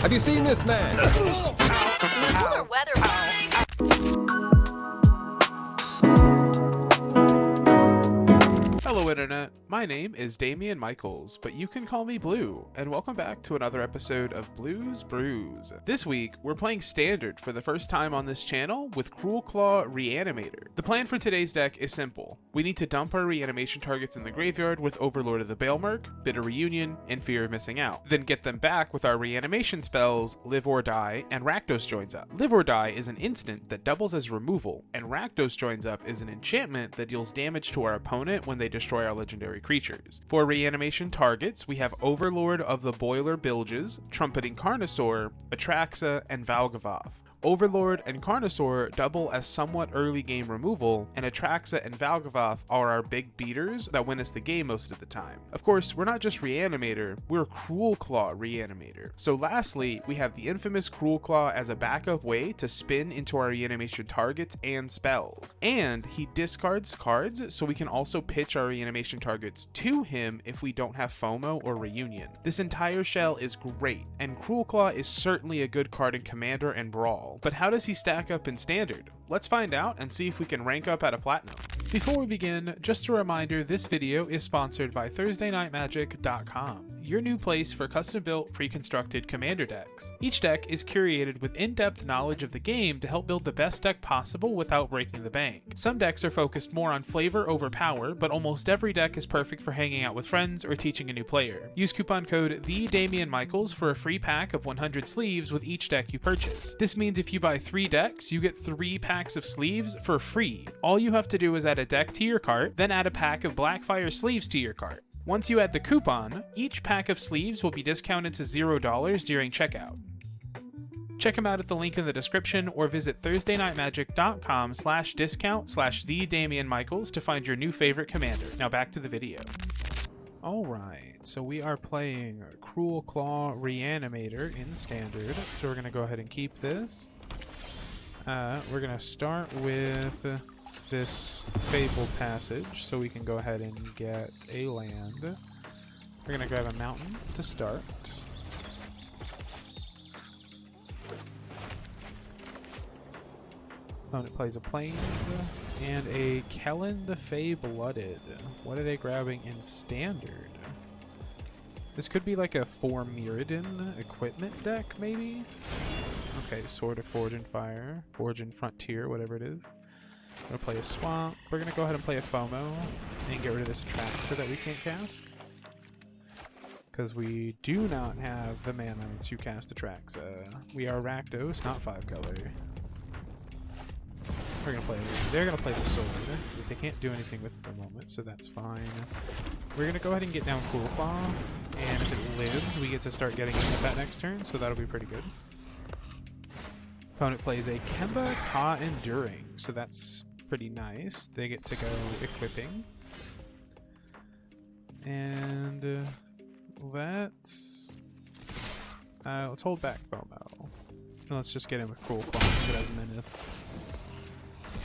Have you seen this man? Cooler weather. Hello Internet, my name is Damian Michaels, but you can call me Blue, and welcome back to another episode of Blues Brews. This week, we're playing Standard for the first time on this channel with Cruelclaw Reanimator. The plan for today's deck is simple. We need to dump our reanimation targets in the graveyard with Overlord of the Baelmerk, Bitter Reunion, and Fear of Missing Out. Then get them back with our reanimation spells, Live or Die, and Rakdos Joins Up. Live or Die is an instant that doubles as removal, and Rakdos Joins Up is an enchantment that deals damage to our opponent when they destroy our legendary creatures. For reanimation targets, we have Overlord of the Boiler Bilges, Trumpeting Carnosaur, Atraxa, and Valgavoth. Overlord and Carnosaur double as somewhat early game removal, and Atraxa and Valgavoth are our big beaters that win us the game most of the time. Of course, we're not just Reanimator, we're Cruelclaw Reanimator. So lastly, we have the infamous Cruelclaw as a backup way to spin into our reanimation targets and spells. And he discards cards, so we can also pitch our reanimation targets to him if we don't have FOMO or Reunion. This entire shell is great, and Cruelclaw is certainly a good card in Commander and Brawl. But how does he stack up in Standard? Let's find out and see if we can rank up at a Platinum. Before we begin, just a reminder, this video is sponsored by ThursdayNightMagic.com, your new place for custom-built, pre-constructed Commander decks. Each deck is curated with in-depth knowledge of the game to help build the best deck possible without breaking the bank. Some decks are focused more on flavor over power, but almost every deck is perfect for hanging out with friends or teaching a new player. Use coupon code TheDamianMichaels for a free pack of 100 sleeves with each deck you purchase. This means if you buy 3 decks, you get 3 packs of sleeves for free. All you have to do is add a deck to your cart, then add a pack of Blackfire sleeves to your cart. Once you add the coupon, each pack of sleeves will be discounted to $0 during checkout. Check them out at the link in the description or visit thursdayNightMagic.com/discount/TheDamianMichaels to find your new favorite commander. Now back to the video. Alright, so we are playing Cruelclaw Reanimator in Standard, so we're going to go ahead and keep this. We're going to start with this Fabled Passage, so we can go ahead and get a land. We're going to grab a mountain to start. Opponent plays a Plains and a Kellen the Fey-Blooded. What are they grabbing in Standard? This could be like a 4 Mirrodin equipment deck, maybe? Okay, Sword of Forge and Fire, Forge and Frontier, whatever it is. We're going to play a Swamp. We're going to go ahead and play a FOMO and get rid of this Atraxa that we can't cast. Because we do not have the mana to cast Atraxa. We are Rakdos, not 5 color. They're gonna play the sword. They can't do anything with it at the moment, so that's fine. We're gonna go ahead and get down Cruelclaw, and if it lives, we get to start getting into that next turn, so that'll be pretty good. Opponent plays a Kemba Ka Enduring, so that's pretty nice. They get to go equipping. And let's hold back FOMO. And let's just get in with Cruelclaw because it has Menace.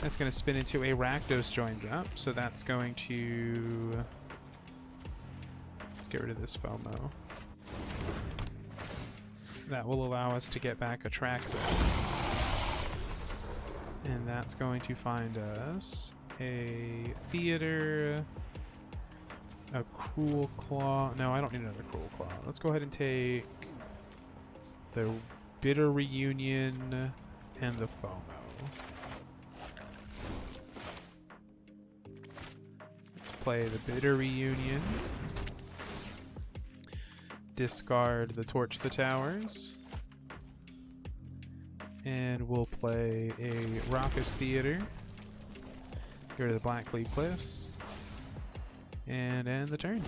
That's going to spin into a Rakdos Joins Up, so that's going to... Let's get rid of this FOMO. That will allow us to get back Atraxa. And that's going to find us a Theater, a Cruelclaw. No, I don't need another Cruelclaw. Let's go ahead and take the Bitter Reunion and the FOMO. Play the Bitter Reunion, discard the Torch the Towers, and we'll play a Raucous Theater, get rid of the Blackleaf Cliffs, and end the turn.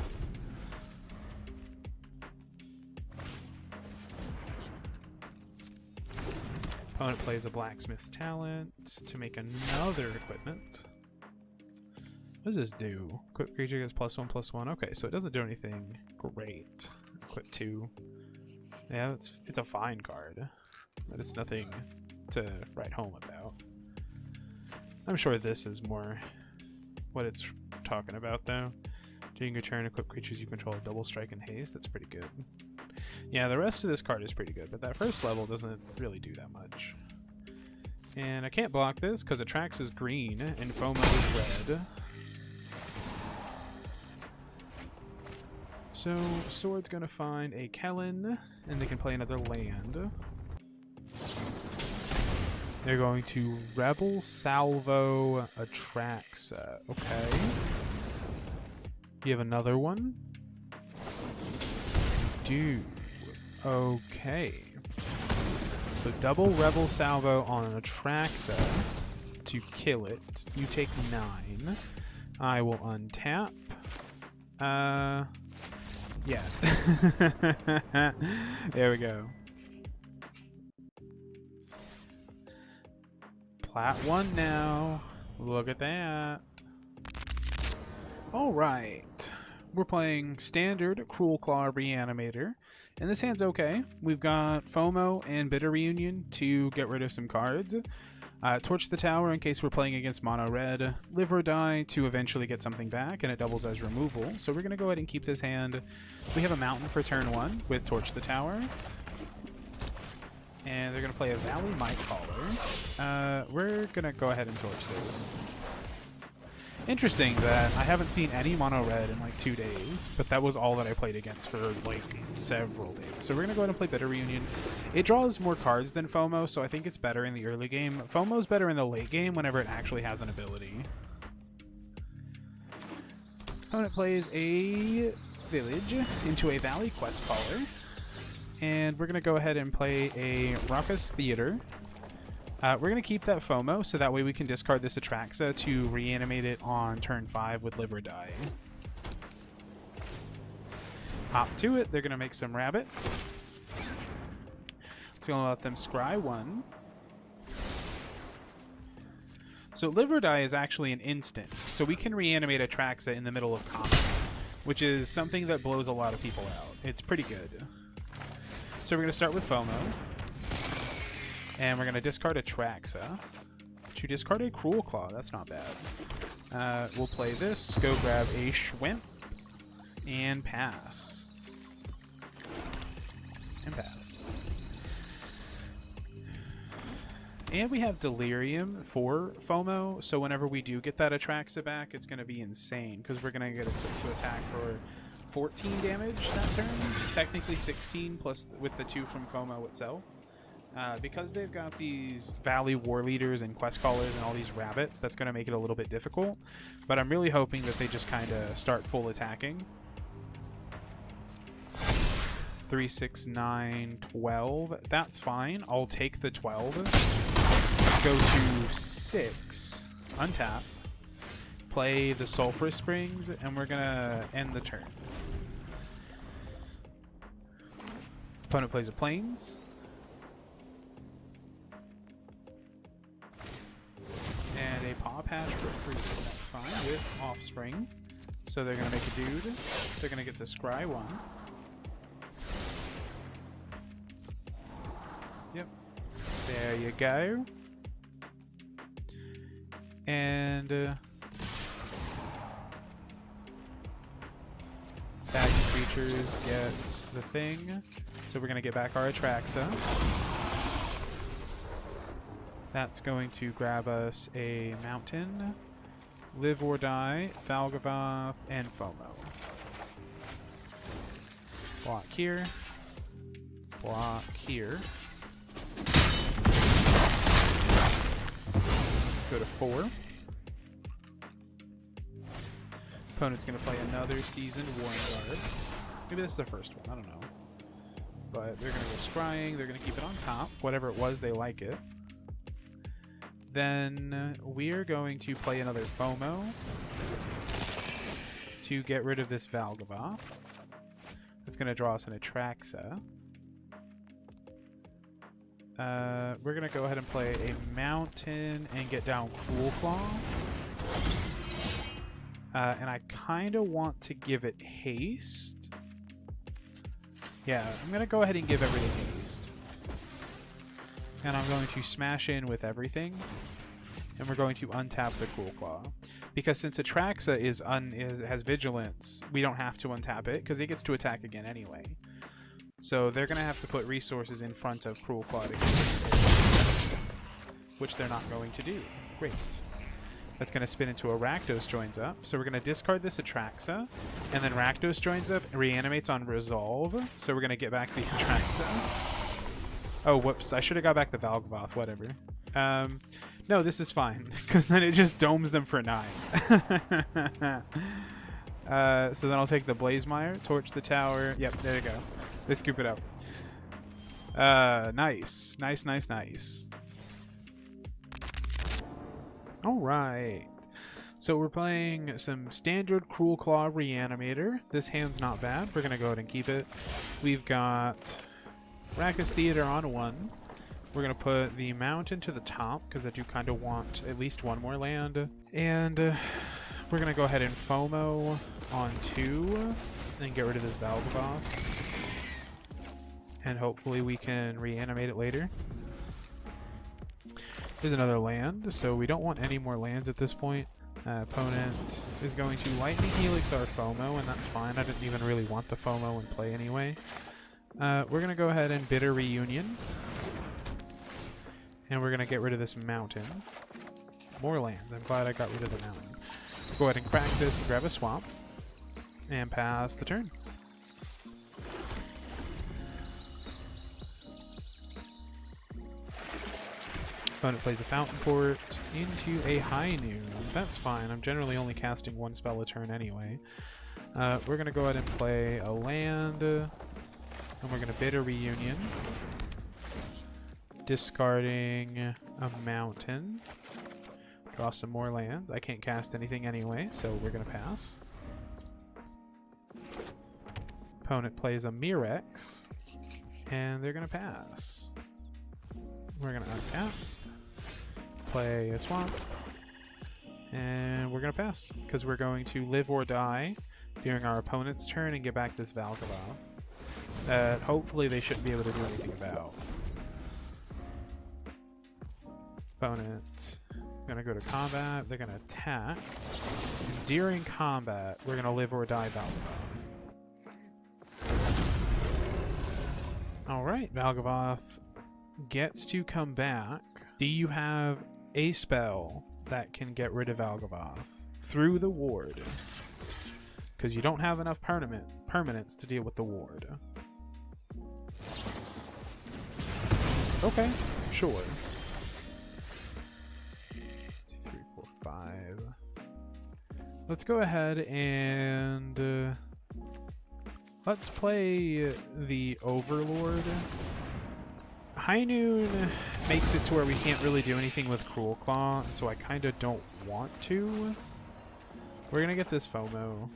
Opponent plays a Blacksmith's Talent to make another equipment. What does this do? Equip creature gets +1/+1. Okay, so it doesn't do anything great. Equip 2. Yeah, it's a fine card, but it's nothing to write home about. I'm sure this is more what it's talking about, though. During your turn, equip creatures you control double strike and haste. That's pretty good. Yeah, the rest of this card is pretty good, but that first level doesn't really do that much. And I can't block this because Atrax is green and FOMO is red. So Sword's gonna find a Kellen, and they can play another land. They're going to Rebel Salvo Atraxa. Okay. You have another one? You do. Okay. So double Rebel Salvo on an Atraxa to kill it. You take 9. I will untap. Yeah. There we go. Plat 1 now. Look at that. Alright. We're playing standard Cruelclaw Reanimator. And this hand's okay. We've got FOMO and Bitter Reunion to get rid of some cards. Torch the Tower in case we're playing against mono red. Live or Die to eventually get something back, and it doubles as removal. So we're going to go ahead and keep this hand. We have a Mountain for turn 1 with Torch the Tower. And they're going to play a Valley Might Caller. We're going to go ahead and torch this. Interesting that I haven't seen any mono red in like 2 days, but that was all that I played against for like several days. So we're going to go ahead and play Bitter Reunion. It draws more cards than FOMO, so I think it's better in the early game. FOMO's better in the late game whenever it actually has an ability. Opponent plays a Village into a Valley Quest Caller. And we're going to go ahead and play a Raucous Theater. We're going to keep that FOMO, so that way we can discard this Atraxa to reanimate it on turn 5 with Live or Die. Hop to it. They're going to make some rabbits. It's going to let them scry 1. So Live or Die is actually an instant, so we can reanimate Atraxa in the middle of combat, which is something that blows a lot of people out. It's pretty good. So we're going to start with FOMO. And we're going to discard Atraxa to discard a Cruelclaw. That's not bad. We'll play this, go grab a Schwimp, and pass. And pass. And we have Delirium for FOMO, so whenever we do get that Atraxa back, it's going to be insane, because we're going to get it to attack for 14 damage that turn. Technically 16, plus with the 2 from FOMO itself. Because they've got these Valley War Leaders and Quest Callers and all these rabbits, that's going to make it a little bit difficult. But I'm really hoping that they just kind of start full attacking. 3, 6, 9, 12. That's fine. I'll take the 12. Go to 6. Untap. Play the Sulphurous Springs, and we're going to end the turn. Opponent plays a Plains. And a Paw Patch for free. That's fine. With Offspring. So they're going to make a dude. They're going to get to scry 1. Yep. There you go. And tagging creatures get the thing. So we're going to get back our Atraxa. That's going to grab us a Mountain, Live or Die, Falgavoth, and FOMO. Block here. Block here. Go to 4. Opponent's going to play another Seasoned Warren Guard. Maybe this is the first one, I don't know. But they're going to go scrying, they're going to keep it on top. Whatever it was, they like it. Then we're going to play another FOMO to get rid of this Valgavoth. That's going to draw us an Atraxa. We're going to go ahead and play a Mountain and get down Cruelclaw. And I kind of want to give it haste. Yeah, I'm going to go ahead and give everything haste. And I'm going to smash in with everything. And we're going to untap the Cruelclaw. Because since Atraxa has Vigilance, we don't have to untap it, because it gets to attack again anyway. So they're going to have to put resources in front of Cruelclaw to get it, which they're not going to do. Great. That's going to spin into a Rakdos joins up. So we're going to discard this Atraxa, and then Rakdos joins up and reanimates on Resolve. So we're going to get back the Atraxa. Oh, whoops. I should have got back the Valgavoth. Whatever. No, this is fine, because then it just domes them for 9. So then I'll take the Blazemire, torch the tower. Yep, there you go. They scoop it up. Nice. Nice, nice, nice. Alright. So we're playing some standard Cruelclaw Reanimator. This hand's not bad. We're going to go ahead and keep it. We've got Rakdos Theater on 1. We're going to put the mountain to the top, because I do kind of want at least one more land. And we're going to go ahead and FOMO on 2 and get rid of this Valgavoth. And hopefully we can reanimate it later. There's another land, so we don't want any more lands at this point. Opponent is going to Lightning Helix our FOMO, and that's fine. I didn't even really want the FOMO in play anyway. We're going to go ahead and Bitter Reunion. And we're going to get rid of this mountain. More lands. I'm glad I got rid of the mountain. Go ahead and crack this and grab a swamp. And pass the turn. Opponent plays a Fountain Port into a High Noon. That's fine. I'm generally only casting one spell a turn anyway. We're going to go ahead and play a land. And we're going to Bitter Reunion. Discarding a mountain. Draw some more lands. I can't cast anything anyway, so we're going to pass. Opponent plays a Mirex. And they're going to pass. We're going to untap. Play a swamp. And we're going to pass. Because we're going to live or die during our opponent's turn and get back this Valgavoth. That hopefully they shouldn't be able to do anything about. Opponent going to go to combat. They're going to attack. And during combat, we're going to live or die Valgavoth. Alright, Valgavoth gets to come back. Do you have a spell that can get rid of Valgavoth through the ward? Because you don't have enough permanents to deal with the ward. Okay, sure. 2, 3, 4, 5. Let's go ahead and let's play the Overlord. High Noon makes it to where we can't really do anything with Cruelclaw, so I kind of don't want to. We're going to get this FOMO.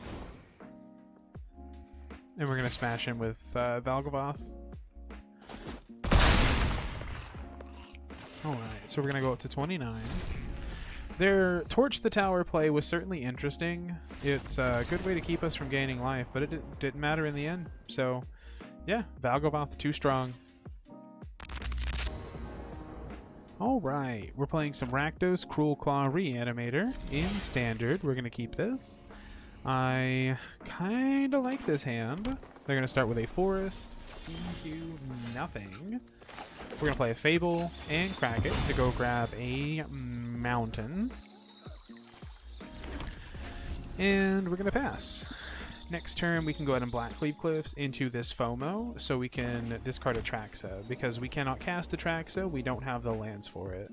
And we're going to smash him with Valgavoth. Alright, so we're going to go up to 29. Their Torch the Tower play was certainly interesting. It's a good way to keep us from gaining life, but it didn't matter in the end. So, yeah, Valgavoth too strong. Alright, we're playing some Rakdos Cruelclaw Reanimator in Standard. We're going to keep this. I kind of like this hand. They're going to start with a Forest into nothing. We're going to play a Fable and crack it to go grab a Mountain. And we're going to pass. Next turn, we can go ahead and Blackcleave Cliffs into this FOMO, so we can discard Atraxa. Because we cannot cast Atraxa, we don't have the lands for it.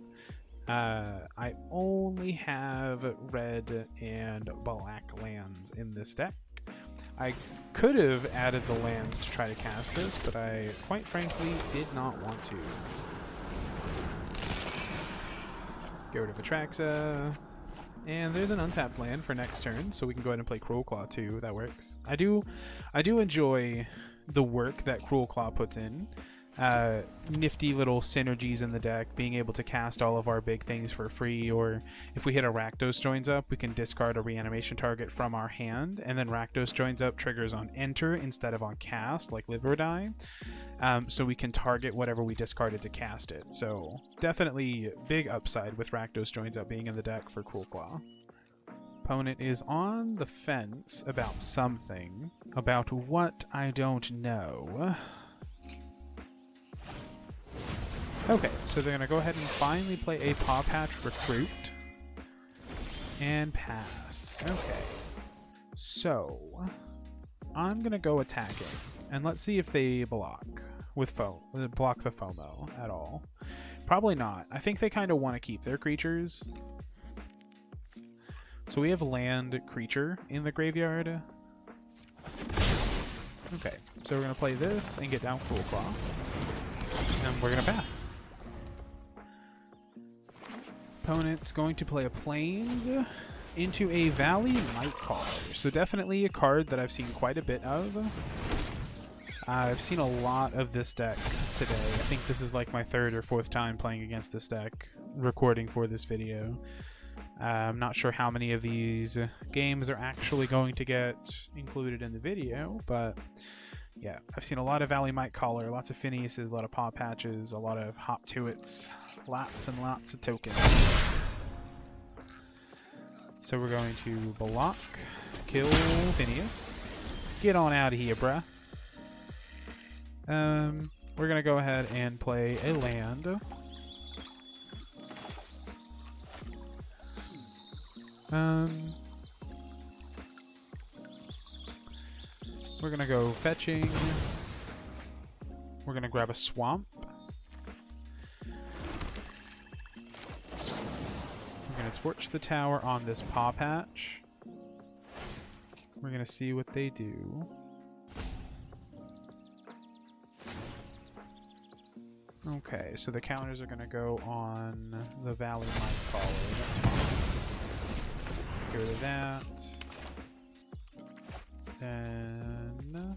I only have red and black lands in this deck. I could have added the lands to try to cast this, but I, quite frankly, did not want to. Get rid of Atraxa. And there's an untapped land for next turn, so we can go ahead and play Cruelclaw too. That works. I do enjoy the work that Cruelclaw puts in. Nifty little synergies in the deck, being able to cast all of our big things for free, or if we hit a Rakdos joins up, we can discard a reanimation target from our hand, and then Rakdos joins up triggers on enter instead of on cast, like live or die. So we can target whatever we discarded to cast it. So definitely big upside with Rakdos joins up being in the deck for Cruelclaw. Opponent is on the fence about something. About what, I don't know. Okay, so they're going to go ahead and finally play a Paw Patch Recruit. And pass. Okay. So, I'm going to go attacking. And let's see if they block with block the FOMO at all. Probably not. I think they kind of want to keep their creatures. So we have land creature in the graveyard. Okay, so we're going to play this and get down Cruelclaw. And we're going to pass. Opponent's going to play a Plains into a Valley Nightcaller. So definitely a card that I've seen quite a bit of. I've seen a lot of this deck today. I think this is like my 3rd or 4th time playing against this deck, recording for this video. I'm not sure how many of these games are actually going to get included in the video, but yeah, I've seen a lot of Valley Nightcaller, lots of Phineases, a lot of Paw Patches, a lot of Hop Tuits, lots and lots of tokens. So we're going to block, kill Phineas. Get on out of here, bruh. We're going to go ahead and play a land. We're going to go fetching. We're going to grab a swamp. We're going to torch the tower on this Paw Patch. We're going to see what they do. Okay, so the counters are going to go on the Valley Nightcaller. That's fine. Get rid of that. Then...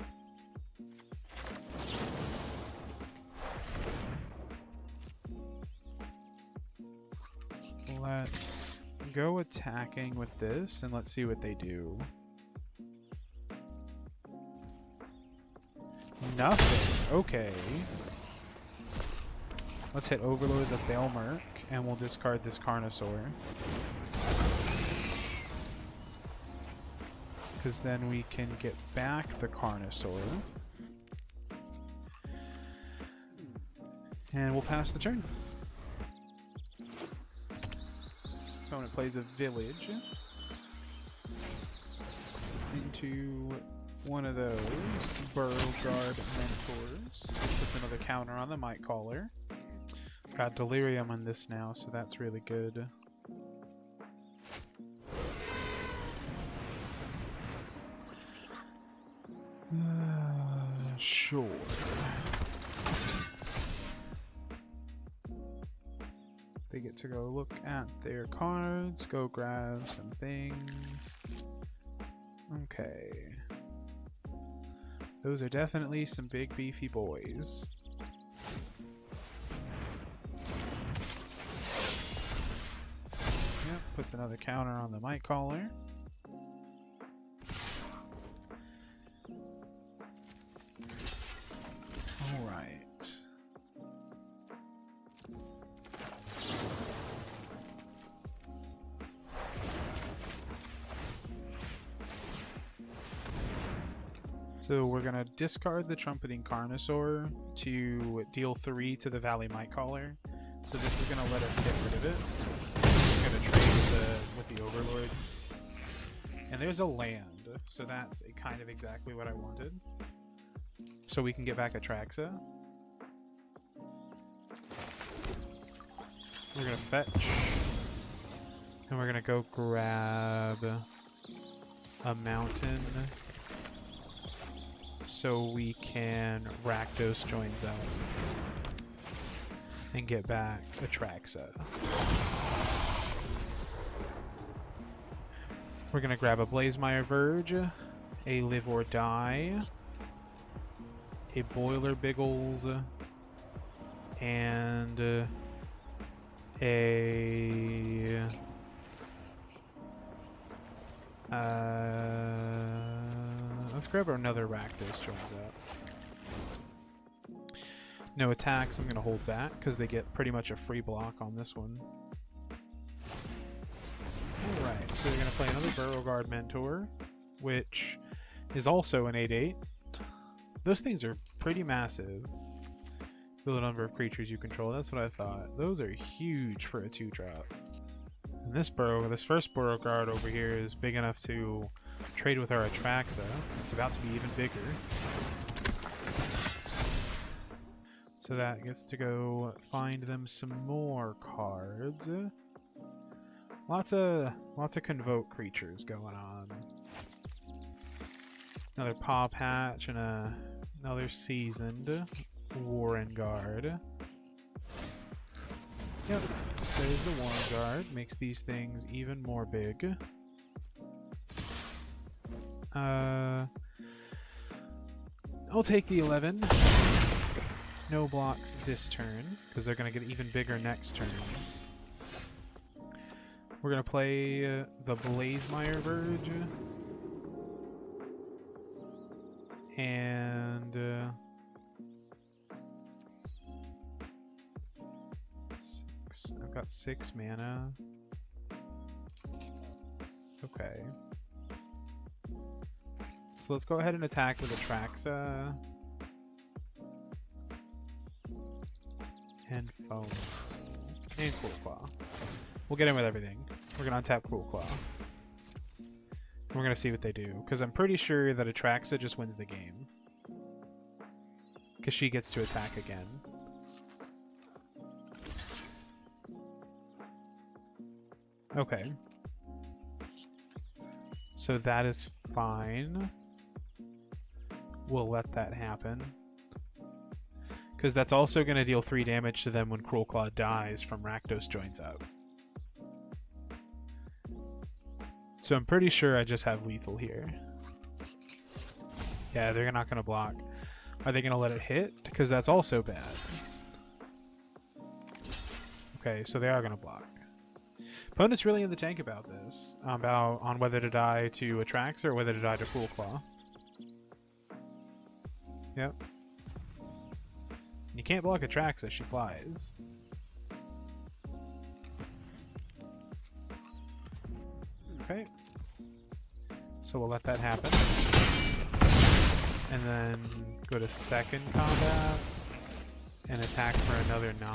let's go attacking with this, and let's see what they do. Nothing. Okay. Let's hit Overlord the Bailmerk, and we'll discard this Carnosaur. Because then we can get back the Carnosaur. And we'll pass the turn. Opponent plays a Village into one of those Burrow Guard Mentors. Puts another counter on the Nightcaller. Got Delirium on this now, so that's really good. Sure. They get to go look at their cards, go grab some things. Okay. Those are definitely some big beefy boys. Yep, puts another counter on the Nightcaller. Alright. So we're going to discard the Trumpeting Carnosaur to deal 3 to the Valley Nightcaller. So this is going to let us get rid of it. We're going to trade with the Overlord. And there's a land, so that's kind of exactly what I wanted. So we can get back Atraxa. We're going to fetch. And we're going to go grab a mountain. So we can Rakdos joins up and get back Atraxa. We're going to grab a Blazemire Verge, a Live or Die, a Boiler Biggles, and a... let's grab another Rakdos joins up. No attacks, I'm going to hold back because they get pretty much a free block on this one. Alright, so we're going to play another Burrow Guard Mentor, which is also an 8/8. Those things are pretty massive. The number of creatures you control. That's what I thought. Those are huge for a 2-drop. And this first burrow guard over here is big enough to trade with our Atraxa. It's about to be even bigger. So that gets to go find them some more cards. Lots of convoke creatures going on. Another Paw Patch and another seasoned Warren Guard. Yep, there's the Warren Guard. Makes these things even more big. I'll take the 11. No blocks this turn, because they're going to get even bigger next turn. We're going to play the Blazemire Verge. And... I've got 6 mana. Okay. So let's go ahead and attack with Atraxa. And Foam. And Cruelclaw. We'll get in with everything. We're going to untap Cruelclaw. We're going to see what they do. Because I'm pretty sure that Atraxa just wins the game. Because she gets to attack again. Okay. So that is fine. We'll let that happen. Because that's also going to deal 3 damage to them when Cruelclaw dies from Rakdos joins up. So I'm pretty sure I just have lethal here. Yeah, they're not going to block. Are they going to let it hit? Because that's also bad. Okay, so they are going to block. Opponent's really in the tank about this. On whether to die to Atraxa or whether to die to Cruelclaw. Yep. You can't block Atraxa, she flies. Okay. So we'll let that happen. And then go to second combat and attack for another 9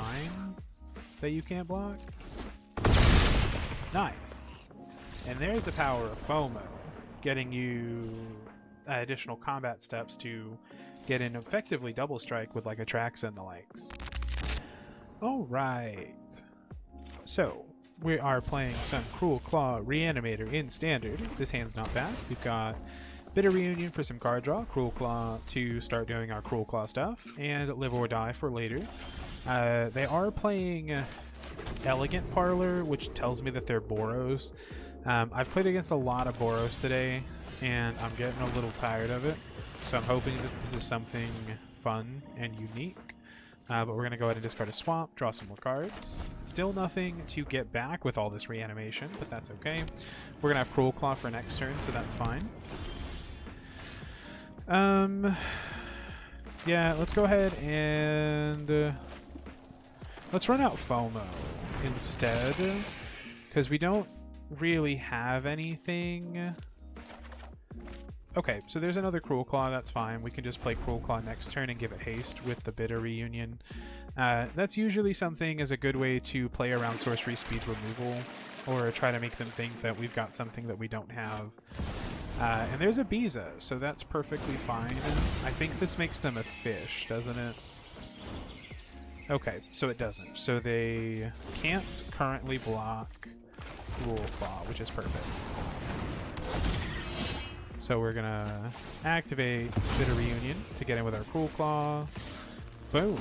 that you can't block. Nice. And there's the power of FOMO, getting you additional combat steps to get an effectively double strike with like Atraxa and the likes. Alright. So, we are playing some Cruelclaw Reanimator in Standard. This hand's not bad. We've got Bitter Reunion for some card draw, Cruelclaw to start doing our Cruelclaw stuff, and Live or Die for later. They are playing Elegant Parlor, which tells me that they're Boros. I've played against a lot of Boros today, and I'm getting a little tired of it. So I'm hoping that this is something fun and unique. But we're going to go ahead and discard a swamp, draw some more cards. Still nothing to get back with all this reanimation, but that's okay. We're going to have Cruelclaw for next turn, so that's fine. Yeah, let's go ahead and... let's run out FOMO instead, because we don't really have anything. Okay, so there's another Cruelclaw, that's fine. We can just play Cruelclaw next turn and give it haste with the Bitter Reunion. That's usually something as a good way to play around sorcery speed removal, or try to make them think that we've got something that we don't have. And there's a Biza, so that's perfectly fine. I think this makes them a fish, doesn't it? Okay, so it doesn't. So they can't currently block Cruelclaw, which is perfect. So we're gonna activate Bitter Reunion to get in with our Cruelclaw. Boom.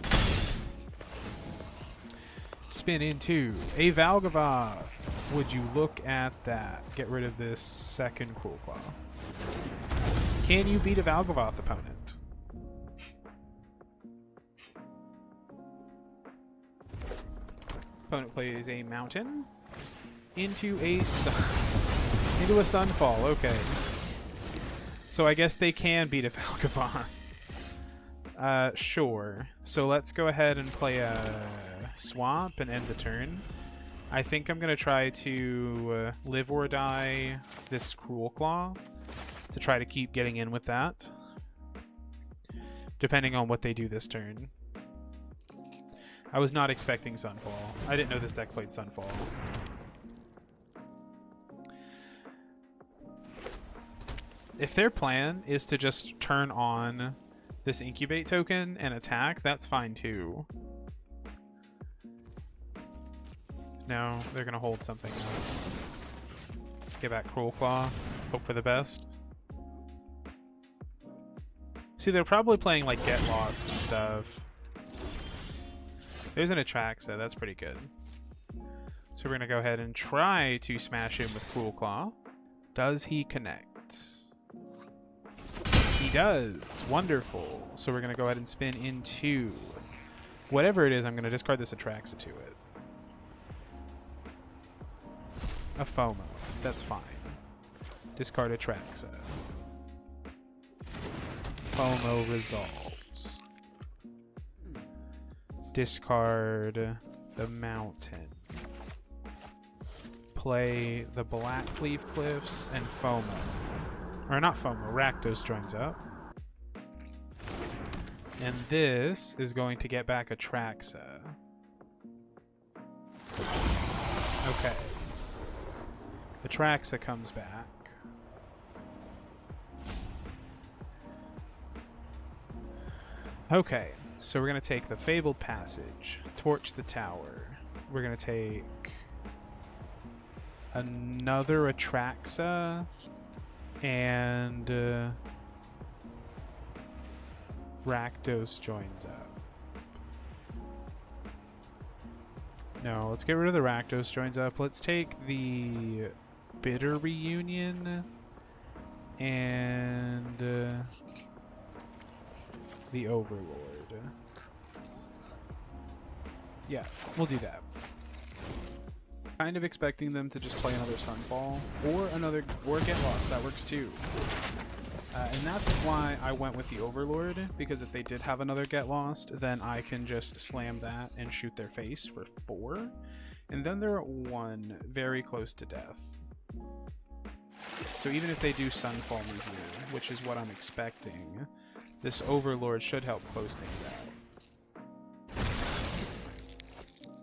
Spin into a Valgavoth. Would you look at that? Get rid of this second Cruelclaw. Can you beat a Valgavoth opponent? Opponent plays a mountain into a Sunfall. Okay. So I guess they can beat a Valgavoth. Sure. So let's go ahead and play a swamp and end the turn. I think I'm going to try to live or die this Cruelclaw to try to keep getting in with that, depending on what they do this turn. I was not expecting Sunfall. I didn't know this deck played Sunfall. If their plan is to just turn on this incubate token and attack, that's fine too. No, they're gonna hold something else. Get back Cruelclaw. Hope for the best. See, they're probably playing like Get Lost and stuff. There's an Atraxa, that's pretty good. So we're gonna go ahead and try to smash him with Cruelclaw. Does he connect? He does. Wonderful. So we're gonna go ahead and spin into whatever it is. I'm gonna discard this Atraxa to it. A FOMO. That's fine. Discard Atraxa. FOMO resolves. Discard the mountain. Play the Blackleaf Cliffs and FOMO. Or not FOMO, Rakdos joins up. And this is going to get back Atraxa. Okay. Atraxa comes back. Okay, so we're going to take the Fabled Passage, torch the tower. We're going to take another Atraxa and Rakdos joins up. No, let's get rid of the Rakdos joins up. Let's take the Bitter Reunion and the Overlord. Yeah, we'll do that. Kind of expecting them to just play another Sunfall or Get Lost. That works too. And that's why I went with the Overlord, because if they did have another Get Lost, then I can just slam that and shoot their face for 4. And then they're at 1, very close to death. So even if they do Sunfall me here, which is what I'm expecting, this Overlord should help close things out.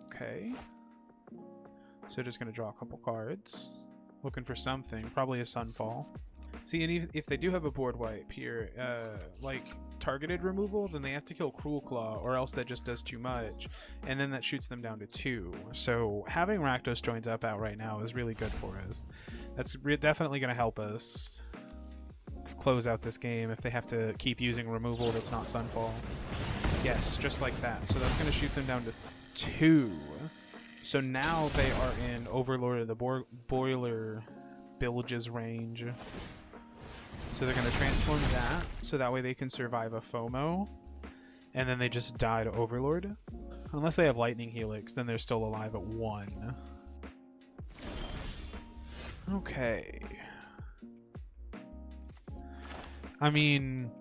Okay. So just going to draw a couple cards. Looking for something, probably a Sunfall. See, and if they do have a board wipe here, like targeted removal, then they have to kill Cruelclaw, or else that just does too much, and then that shoots them down to 2. So having Rakdos joins up out right now is really good for us. That's definitely going to help us close out this game if they have to keep using removal that's not Sunfall. Yes, just like that. So that's going to shoot them down to 2. So now they are in Overlord of the Boiler Bilge's range. So they're going to transform that, so that way they can survive a FOMO. And then they just die to Overlord. Unless they have Lightning Helix, then they're still alive at 1. Okay. I mean,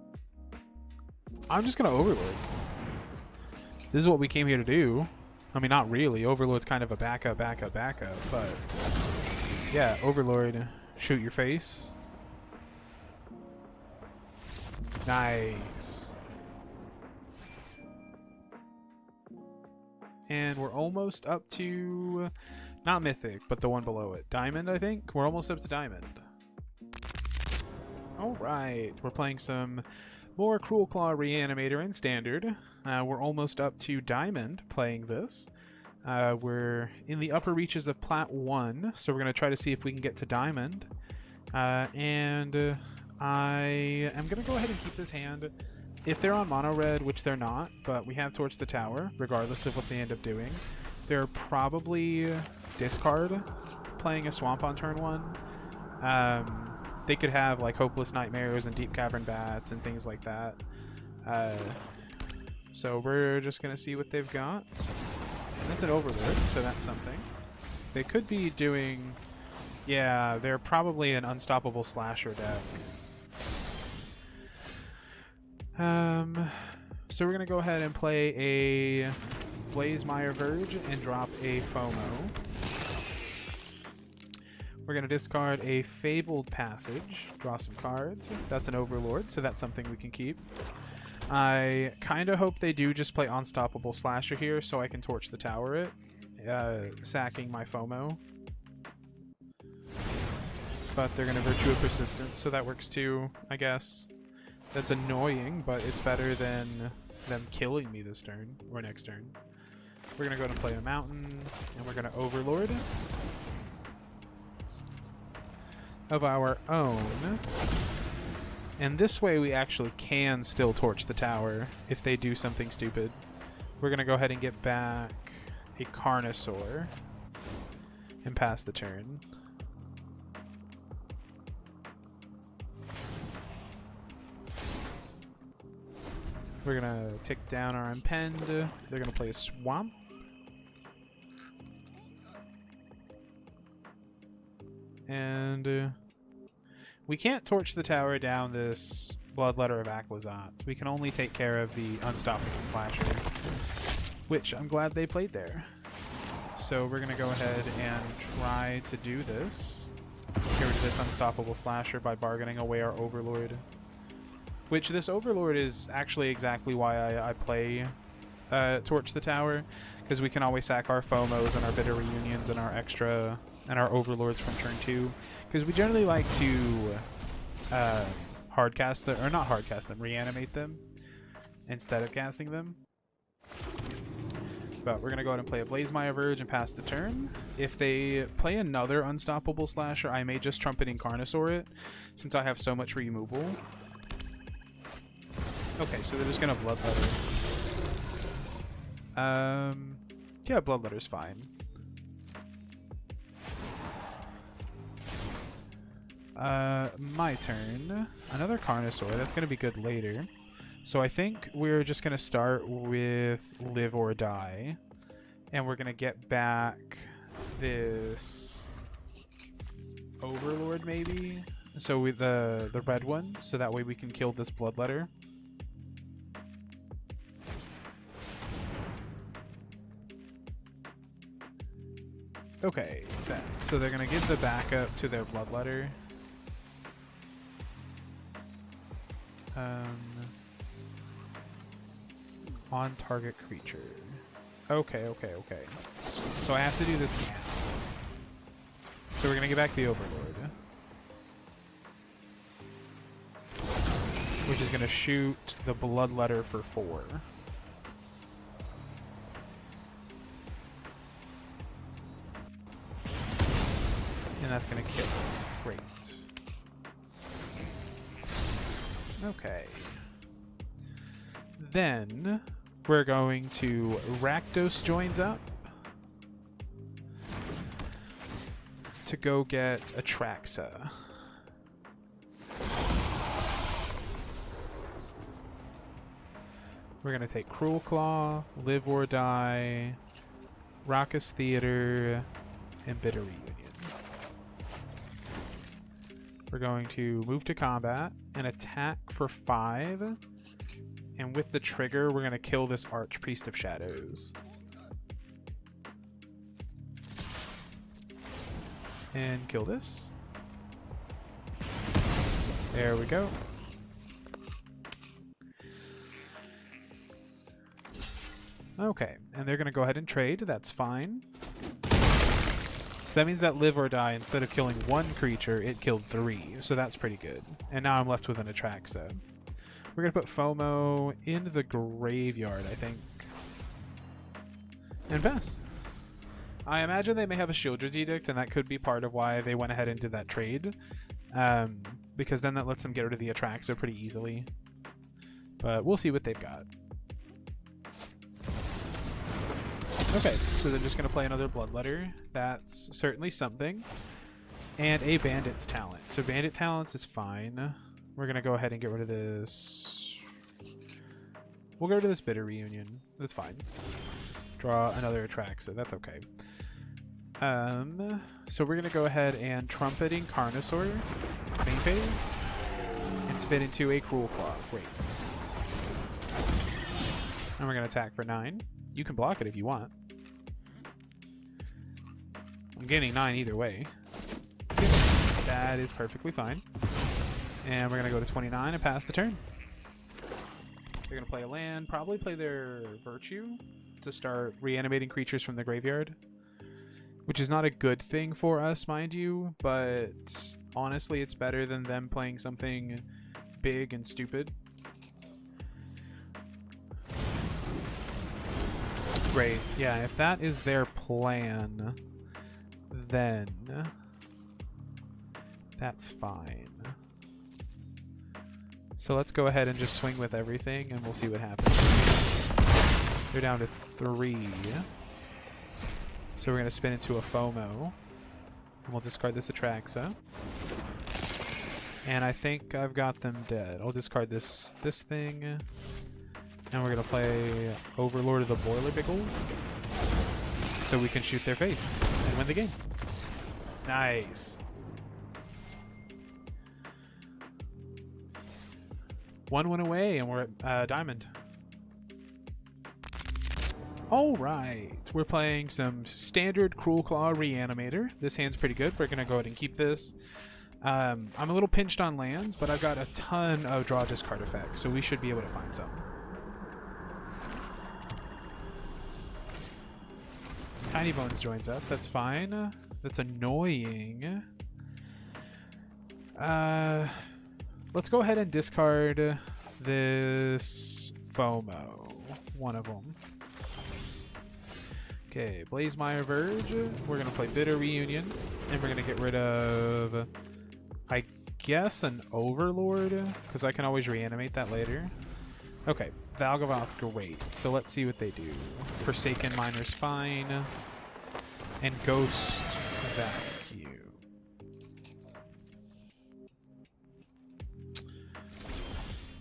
I'm just going to Overlord. This is what we came here to do. I mean, not really. Overlord's kind of a backup, but yeah, Overlord, shoot your face. Nice. And we're almost up to, not Mythic, but the one below it. Diamond, I think? We're almost up to Diamond. Alright, we're playing some more Cruelclaw Reanimator in Standard. We're almost up to Diamond playing this. We're in the upper reaches of Plat 1, so we're going to try to see if we can get to Diamond. I am going to go ahead and keep this hand. If they're on mono red, which they're not, but we have Torch the Tower, regardless of what they end up doing, they're probably discard playing a Swamp on turn 1. They could have like Hopeless Nightmares and Deep Cavern Bats and things like that. So we're just going to see what they've got. That's an Overlord, so that's something. They could be doing... Yeah, they're probably an Unstoppable Slasher deck. So we're going to go ahead and play a Blazemire Verge and drop a FOMO. We're going to discard a Fabled Passage, draw some cards. That's an Overlord, so that's something we can keep. I kind of hope they do just play Unstoppable Slasher here so I can torch the tower it, sacking my FOMO. But they're going to Virtue of Persistence, so that works too, I guess. That's annoying, but it's better than them killing me this turn, or next turn. We're going to go ahead and play a Mountain, and we're going to Overlord of our own. And this way we actually can still torch the tower if they do something stupid. We're going to go ahead and get back a Carnosaur and pass the turn. We're going to tick down our Impend. They're going to play a Swamp. And we can't torch the tower down this Bloodletter of Aquazats. We can only take care of the Unstoppable Slasher, which I'm glad they played there. So we're going to go ahead and try to do this. Get rid of this Unstoppable Slasher by bargaining away our Overlord. Which this Overlord is actually exactly why I play Torch the Tower, because we can always sack our FOMOs and our Bitter Reunions and our extra and our Overlords from turn 2, because we generally like to hardcast them, or not hardcast them, reanimate them instead of casting them. But we're going to go ahead and play a Blazemire Verge and pass the turn. If they play another Unstoppable Slasher, I may just Trumpeting Carnosaur it, since I have so much removal. Okay, so they're just going to Bloodletter. Yeah, Bloodletter's fine. My turn. Another Carnosaur. That's going to be good later. So I think we're just going to start with Live or Die. And we're going to get back this Overlord, maybe? So with the red one, so that way we can kill this Bloodletter. Okay, so they're going to give the backup to their Bloodletter. On target creature. Okay. So I have to do this now. So we're going to get back the Overlord. Which is going to shoot the Bloodletter for 4. And that's going to kill it. Great. Okay. Then we're going to Rakdos joins up to go get Atraxa. We're going to take Cruelclaw, Live or Die, Raucous Theater, and Bitter Reunion. We're going to move to combat and attack for 5. And with the trigger, we're going to kill this Archpriest of Shadows. And kill this. There we go. Okay, and they're going to go ahead and trade. That's fine. So that means that Live or Die, instead of killing 1 creature, it killed 3. So that's pretty good. And now I'm left with an Atraxa. We're going to put FOMO in the graveyard, I think. And pass. I imagine they may have a Shieldred's Edict, and that could be part of why they went ahead and did that trade. Because then that lets them get rid of the Atraxa pretty easily. But we'll see what they've got. Okay, so they're just going to play another Bloodletter. That's certainly something. And a Bandit's Talent. So Bandit Talents is fine. We're going to go ahead and get rid of this. We'll get rid of this Bitter Reunion. That's fine. Draw another Atraxa. That's okay. So we're going to go ahead and Trumpeting Carnosaur, main phase, and spin into a Cruelclaw. Great. And we're going to attack for 9. You can block it if you want. I'm getting 9 either way. That is perfectly fine. And we're going to go to 29 and pass the turn. They're gonna play a land, probably play their Virtue to start reanimating creatures from the graveyard. Which is not a good thing for us, mind you, but honestly it's better than them playing something big and stupid. Great. Yeah, if that is their plan, then that's fine. So let's go ahead and just swing with everything and we'll see what happens. They're down to 3. So we're going to spin into a FOMO. And we'll discard this Atraxa. And I think I've got them dead. I'll discard this thing. And we're going to play Overlord of the Boiler Biggles. So we can shoot their face and win the game. Nice. 1 win away and we're at Diamond. Alright, we're playing some standard Cruelclaw Reanimator. This hand's pretty good. We're going to go ahead and keep this. I'm a little pinched on lands, but I've got a ton of draw discard effects, so we should be able to find some. Tiny Bones joins up. That's fine. That's annoying. Let's go ahead and discard this FOMO. One of them. Okay, Blazemire Verge. We're going to play Bitter Reunion. And we're going to get rid of, I guess, an Overlord. Because I can always reanimate that later. Okay, Valgavoth, great. So let's see what they do. Forsaken Miner's fine. And Ghost Vacuum.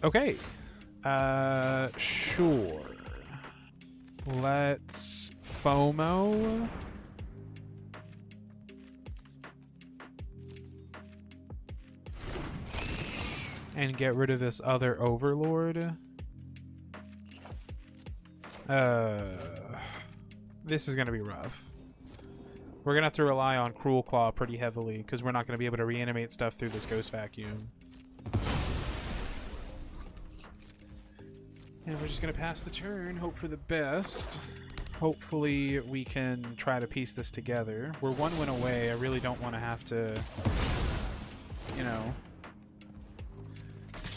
Okay. Sure. Let's FOMO. And get rid of this other Overlord. This is going to be rough. We're going to have to rely on Cruelclaw pretty heavily because we're not going to be able to reanimate stuff through this Ghost Vacuum. And we're just going to pass the turn, hope for the best. Hopefully we can try to piece this together. We're 1 win away. I really don't want to have to, you know,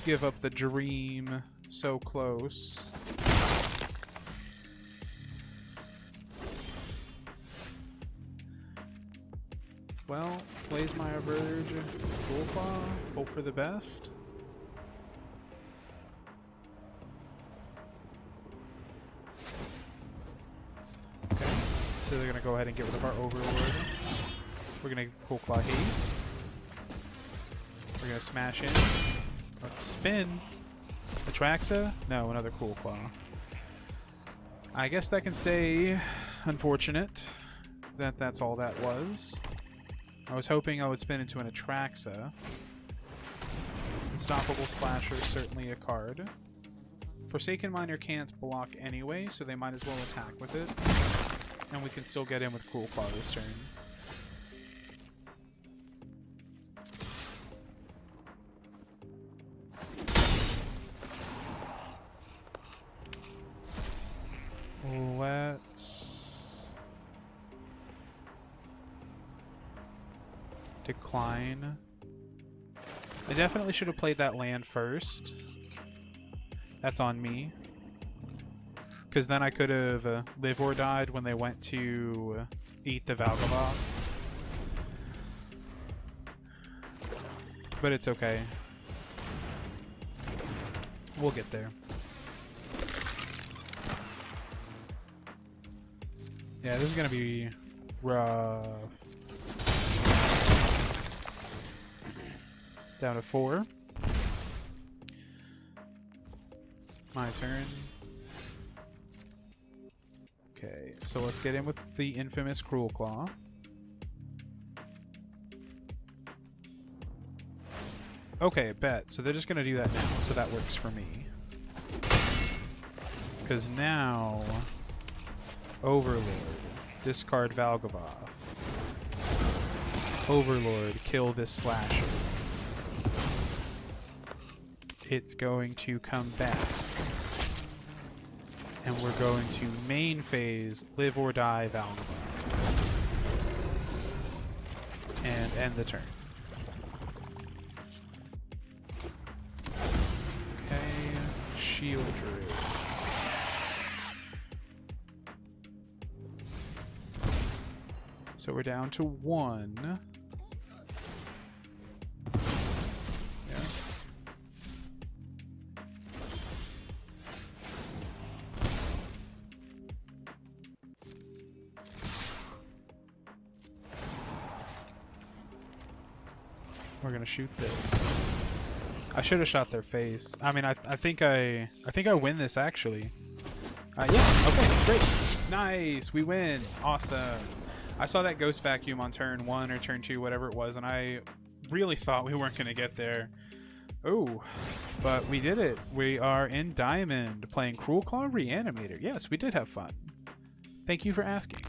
give up the dream so close. Well, Blazemire Verge, Cruelclaw, hope for the best. Okay, so they're going to go ahead and get rid of our Overlord. We're going to Cruelclaw Haste. We're going to smash in. Let's spin. Atraxa? No, another Cruelclaw. I guess that can stay. Unfortunate that that's all that was. I was hoping I would spin into an Atraxa. Unstoppable Slasher is certainly a card. Forsaken Miner can't block anyway, so they might as well attack with it. And we can still get in with Cruelclaw this turn. Let's decline. I definitely should have played that land first. That's on me. Because then I could have live or died when they went to eat the Valgavoth. But it's okay. We'll get there. Yeah, this is gonna be rough. Down to 4. My turn. Okay, so let's get in with the infamous Cruelclaw. Okay, bet. So they're just gonna do that now, so that works for me. Because now... Overlord. Discard Valgavoth. Overlord. Kill this Slasher. It's going to come back. And we're going to main phase, live or die, Valgava. And end the turn. Okay, shield druid. So we're down to 1. Yeah. We're gonna shoot this. I should have shot their face. I mean, I think I win this actually. Yeah. Okay. Great. Nice. We win. Awesome. I saw that ghost vacuum on turn 1 or turn 2, whatever it was, and I really thought we weren't gonna get there. Oh, but we did it. We are in Diamond playing Cruelclaw Reanimator. Yes, we did have fun. Thank you for asking.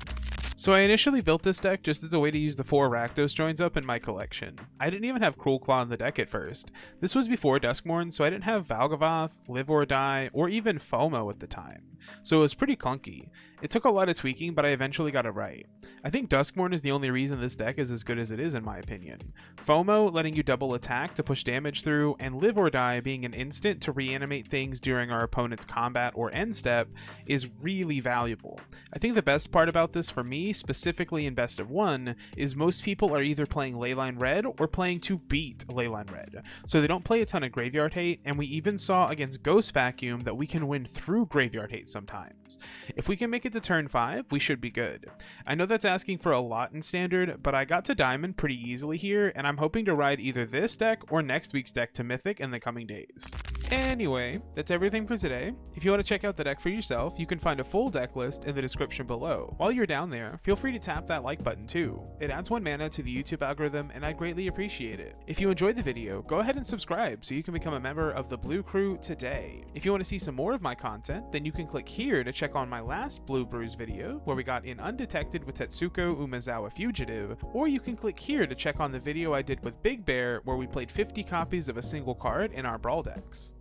So I initially built this deck just as a way to use the 4 Rakdos joins up in my collection. I didn't even have Cruelclaw in the deck at first. This was before Duskmourn, so I didn't have Valgavoth, Live or Die, or even FOMO at the time. So it was pretty clunky. It took a lot of tweaking, but I eventually got it right. I think Duskmourn is the only reason this deck is as good as it is in my opinion. FOMO letting you double attack to push damage through, and Live or Die being an instant to reanimate things during our opponent's combat or end step is really valuable. I think the best part about this for me, specifically in best of 1, is most people are either playing Leyline Red or playing to beat Leyline Red. So they don't play a ton of Graveyard Hate, and we even saw against Ghost Vacuum that we can win through Graveyard Hate sometimes. If we can make it to turn 5, we should be good. I know that's asking for a lot in Standard, but I got to Diamond pretty easily here, and I'm hoping to ride either this deck or next week's deck to Mythic in the coming days. Anyway, that's everything for today. If you want to check out the deck for yourself, you can find a full deck list in the description below. While you're down there, feel free to tap that like button too. It adds 1 mana to the YouTube algorithm, and I'd greatly appreciate it. If you enjoyed the video, go ahead and subscribe so you can become a member of the Blue Crew today. If you want to see some more of my content, then you can click here to check on my last Blue Brews video, where we got in Undetected with Tetsuko Umezawa Fugitive, or you can click here to check on the video I did with Big Bear, where we played 50 copies of a single card in our Brawl decks.